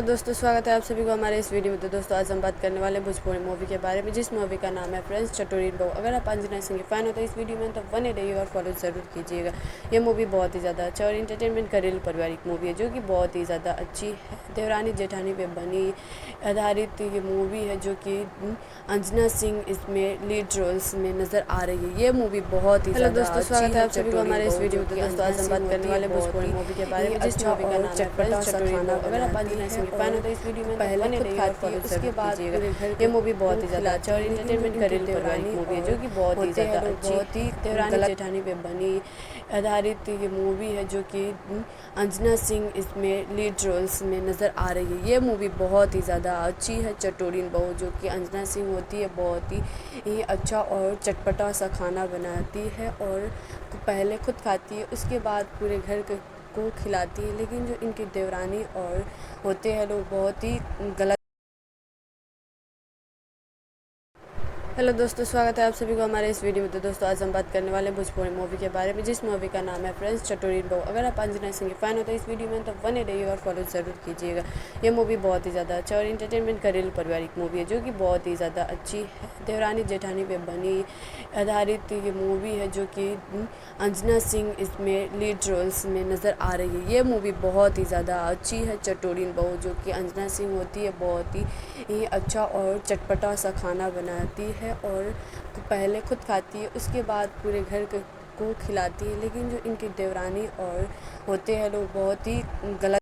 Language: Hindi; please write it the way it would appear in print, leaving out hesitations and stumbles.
दोस्तों, स्वागत है आप सभी को हमारे इस वीडियो में। तो दोस्तों, आज हम बात करने वाले हैं भोजपुरी मूवी के बारे में, जिस मूवी का नाम है फ्रेंड्स चटोरी बहू। अगर आप अंजना सिंह के फ़ैन हो तो इस वीडियो में तो बने रहिए और फॉलो ज़रूर कीजिएगा। ये मूवी बहुत ही ज़्यादा अच्छा और इंटरटेनमेंट घरेलू पारिवारिक मूवी है, जो कि बहुत ही ज़्यादा अच्छी है। देवरानी जेठानी पे बनी आधारित ये मूवी है, जो कि अंजना सिंह इसमें लीड रोल्स में नज़र आ रही है। ये मूवी बहुत ही ज़्यादा दोस्तों, स्वागत है आप सभी को हमारे इस वीडियो में। तो दोस्तों, आज हम बात करने वाले हैं भोजपुरी मूवी के बारे में, जिस मूवी का नाम है फ्रेंड्स चटोरी बहू। अगर आप अंजना सिंह के फ़ैन हो तो इस वीडियो में पहले खुद खाती है, उसके बाद पूरे घर। ये मूवी बहुत ही ज़्यादा अच्छा और इंटरटेनमेंट घरेलू पारिवारिक मूवी है, जो कि बहुत ही ज़्यादा अच्छी देवरानी जेठानी पे बनी आधारित ये मूवी है, जो कि अंजना सिंह इसमें लीड रोल्स में नज़र आ रही है। ये मूवी बहुत ही ज़्यादा अच्छी है। चटोरीन बहू, जो कि अंजना सिंह होती है, बहुत ही अच्छा और चटपटा सा खाना बनाती है और पहले खुद खाती है, उसके बाद पूरे घर को खिलाती है। लेकिन जो इनकी देवरानी और होते हैं लोग बहुत ही गलत। हेलो दोस्तों, स्वागत है आप सभी को हमारे इस वीडियो में। तो दोस्तों, आज हम बात करने वाले हैं भोजपुरी मूवी के बारे में, जिस मूवी का नाम है फ्रेंड्स चटोरी बहू। अगर आप अंजना सिंह के फ़ैन हो तो इस वीडियो में तो बने रहिए और फॉलो ज़रूर कीजिएगा। ये मूवी बहुत ही ज़्यादा अच्छा और इंटरटेनमेंट घरेलू पारिवारिक मूवी है, जो कि बहुत ही ज़्यादा अच्छी है। देवरानी जेठानी पे बनी आधारित ये मूवी है, जो कि अंजना सिंह इसमें लीड रोल्स में नज़र आ रही है। ये मूवी बहुत ही ज़्यादा अच्छी है। चटोरीन बहू, जो कि अंजना सिंह होती है, बहुत ही अच्छा और चटपटा सा खाना बनाती है और पहले खुद खाती है, उसके बाद पूरे घर को खिलाती है। लेकिन जो इनकी देवरानी और होते हैं लोग बहुत ही गलत